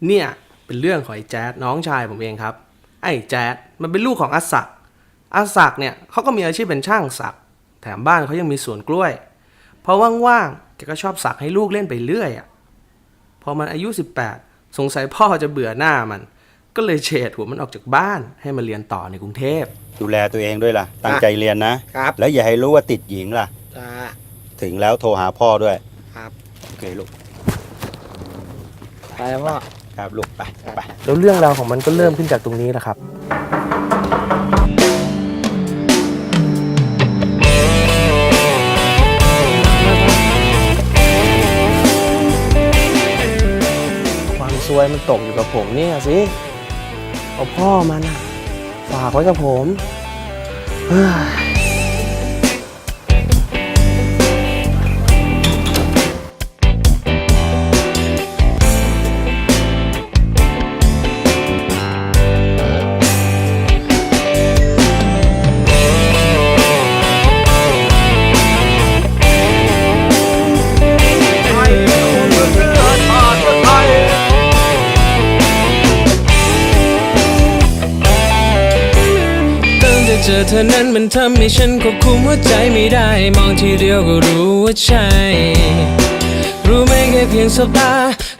เนี่ยเป็นเรื่องของไอ้แจ๊ดน้องชายผมเองครับไอ้แจ๊ดมันเป็นลูกของอาศักเนี่ยเขาก็มีอาชีพเป็นช่างสักแถมบ้านเขายังมีสวนกล้วยพอว่างๆแกก็ชอบสักให้ลูกเล่นไปเรื่อยอ่ะพอมันอายุ18สงสัยพ่อจะเบื่อหน้ามันก็เลยเฉดหัวมันออกจากบ้านให้มาเรียนต่อในกรุงเทพดูแลตัวเองด้วยล่ะตั้งใจเรียนนะครับแล้วอย่าให้รู้ว่าติดหญิงล่ะถึงแล้วโทรหาพ่อด้วยครับโอเคลูกไปแล้วพ่อครับลูกไปแล้วเรื่องราวของมันก็เริ่มขึ้นจากตรงนี้แหละครับความซวยมันตกอยู่กับผมเนี่ยสิเอาพ่อมันฝากไว้กับผมเจอเธอนั้นมันทำให้ฉันควบคุมหัวใจไม่ได้มองทีเดียวก็รู้ว่าใช่รู้ไหมแค่เพียงสบตา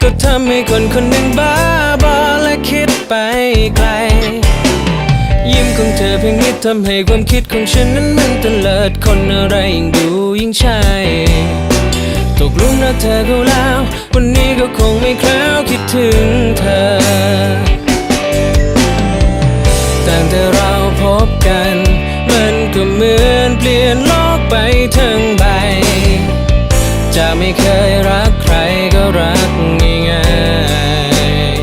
ก็ทำให้คนคนหนึ่งบ้าบอและคิดไปไกลยิ้มของเธอเพียงนิดทำให้ความคิดของฉันนั้นมันเตลิดคนอะไรยิ่งดูยิ่งใช่ตกหลุมรักเธอก็แล้ววันนี้ก็คงไม่แคล้วคิดถึงเธอตั้งแต่เราพบกันมันก็เหมือนเปลี่ยนโลกไปทั้งใบจะไม่เคยรักใครก็รักง่าย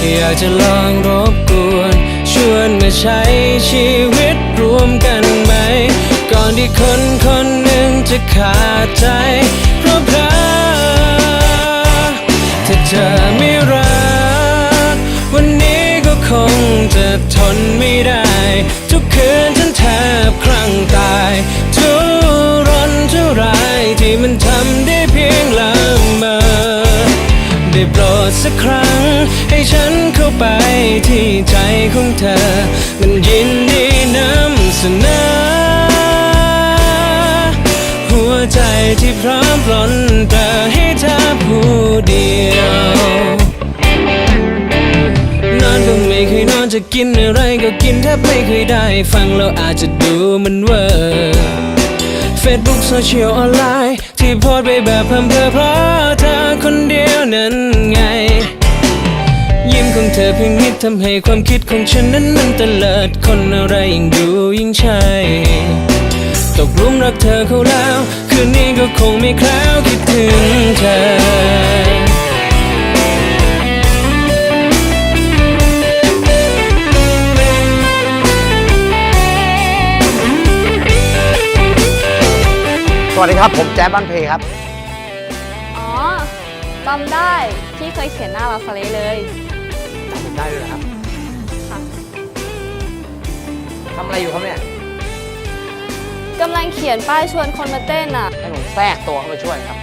ๆอยากจะลองรบกวนชวนมาใช้ชีวิตรวมกันไหมก่อนที่คนคนหนึ่งจะขาดใจเพราะเพราะถ้าเธอไม่รักวันนี้ก็คงจะทนไม่ได้ทุกคืนฉันแทบคลั่งตายทุรนทุรายที่มันทำได้เพียงละเมอได้โปรดสักครั้งให้ฉันเข้าไปที่ใจของเธอมันยินดีนำเสนอหัวใจที่พร้อมปลนเปลือยให้เธอผู้เดียวนอนก็ไม่เคยนอนจะกินอะไรก็กินแทบไม่เคยได้ฟังแล้วอาจจะดูมันเวอร์Facebook โซเชียลออนไลน์ที่โพสต์ไปแบบเพิ่มเพอเพราะเธอคนเดียวนั้นไงยิ้มของเธอเพียงนิดทำให้ความคิดของฉันนั้นมันเตลิดคนอะไรยิ่งดูยิ่งใช่ตกหลุมรักเธอเขาแล้วคืนนี้ก็คงไม่แคล้วคิดถึงเธอสวัสดีครับผมแจ๊บบ้านเพครับอ๋อจำได้ที่เคยเขียนหน้าเราสเลเลยจำผมได้ด้วยครับค่ะทำอะไรอยู่ครับเนี่ยกำลังเขียนป้ายชวนคนมาเต้นอ่ะให้ผมแทรกตัวเข้ามาช่วยครับ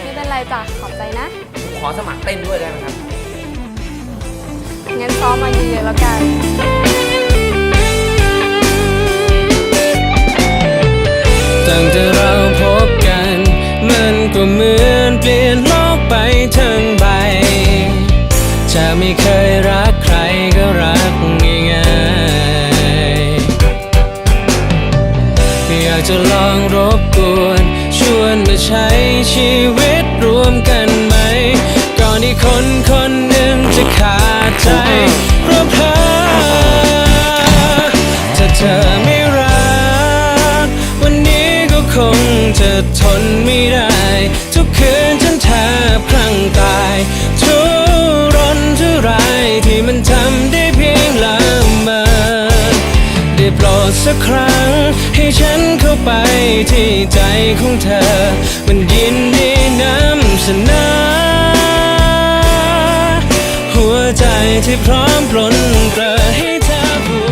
ไม่เป็นไรจ้ะขอบใจนะผมขอสมัครเต้นด้วยได้ไหมครับงั้นซ้อมมาเยอะๆแล้วกันตั้งแต่เราพบกันมันก็เหมือนเปลี่ยนโลกไปทั้งใบจะไม่เคยรักใครก็รักง่ายๆอยากจะลองรบกวนชวนมาใช้ชีวิตรวมกันไหมก่อนที่คนคนหนึ่งจะขาดใจเพราะถ้าเธอไม่คงจะทนไม่ได้ทุกคืนฉันแทบคลั่งตายทุรนทุรายที่มันทำได้เพียงละเมอได้โปรดสักครั้งให้ฉันเข้าไปที่ใจของเธอมันยินดีนำเสนอหัวใจที่พร้อมปลนเปลือยให้เธอผู้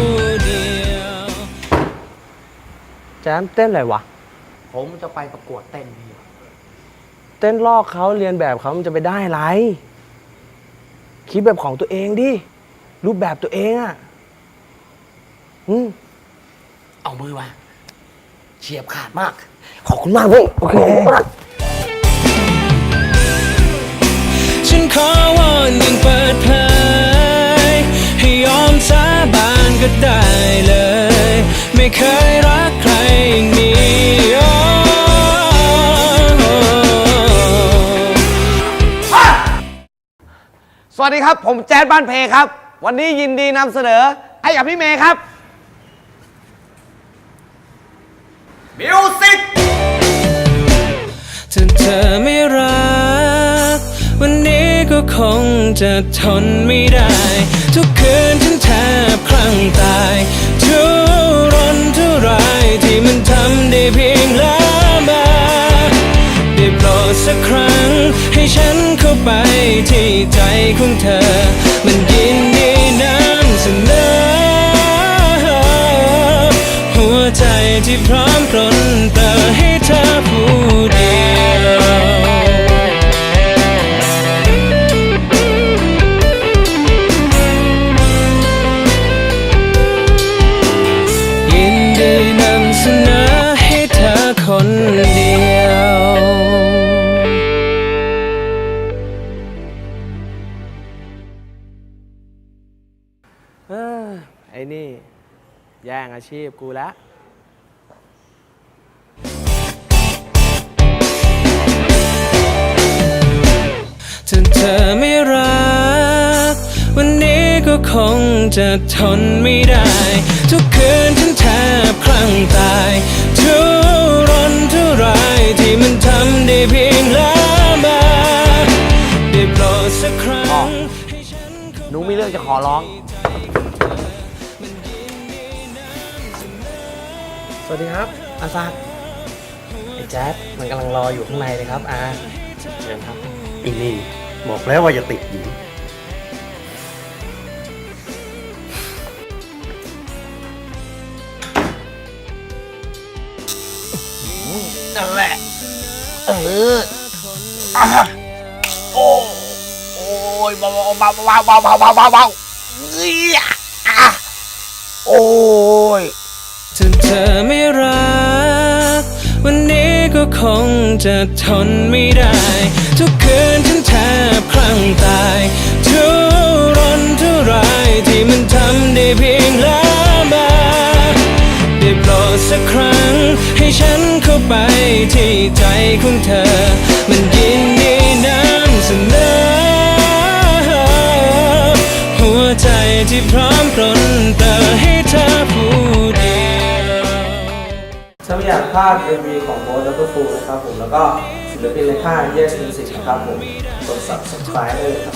เดียวแจมเต้นอะไรวะผมจะไปประกวดเต้นพี่แ ต้นลอกเขาเรียนแบบเขามันจะไปได้อะไร คิดแบบของตัวเองดิรูปแบบตัวเองอ่ะเอามือมาเฉียบขาดมาก ขอบคุณมากเว้ยโอเค ฉันขอวอนยิ่งเปิดเผยให้ยอมสาบานก็ได้เลย ไม่เคยรักใครอย่างนี้ สวัสดีครับ ผมแจ๊ดบ้านเพครับ วันนี้ยินดีนำเสนอให้กับพี่เมย์ครับมิวสิก ถ้าเธอไม่รักวันนี้ก็คงจะทนไม่ได้ ทุกคืนฉันแทบคลั่งตายทุรนทุรายที่มันทำได้เพียงละเมอได้โปรดสักครั้งให้ฉันเข้าไปที่ใจของเธอ มันยินดีนำเสนอหัวใจที่พร้อมปรนเปรอให้เธอผู้เดียวยินดีนำเสนอให้เธอคนเดียวไอ้นี่แย่งอาชีพกูแล้ว ถ้าเธอไม่รักวันนี้ก็คงจะทนไม่ได้ ทุกคืนฉันแทบคลั่งตายทุรนทุรายที่มันทำได้เพียงละเมอได้โปรดสักครั้งให้ฉันเข้า หนูมีเรื่องจะขอร้อง สวัสดีครับอาซาไอ้แจ๊ดมันกำลังรออยู่ข้างในเลยครับอาเชิญครับ อีนี่บอกแล้วว่าอย่าติดหญิง นั่นแหละ โอ้ยเบาเบาเบาเบาเบาเบาเบาเบาโอ้ย ถ้าเธอไม่รักวันนี้ก็คงจะทนไม่ได้ ทุกคืนฉันแทบคลั่งตายทุรนทุรายที่มันทำได้เพียงละเมอได้โปรดสักครั้งให้ฉันเข้าไปที่ใจของเธอ มันยินดีนำเสนอหัวใจที่พร้อมปรนเปรอให้เธอผู้เดียว ถ้าไม่อยากพลาด MV ของโบ๊ทแล้วก็ฟูนะครับผมแล้วก็ศิลปินในค่าย Yes Music นะครับผมกด subscribe ได้เลยครับ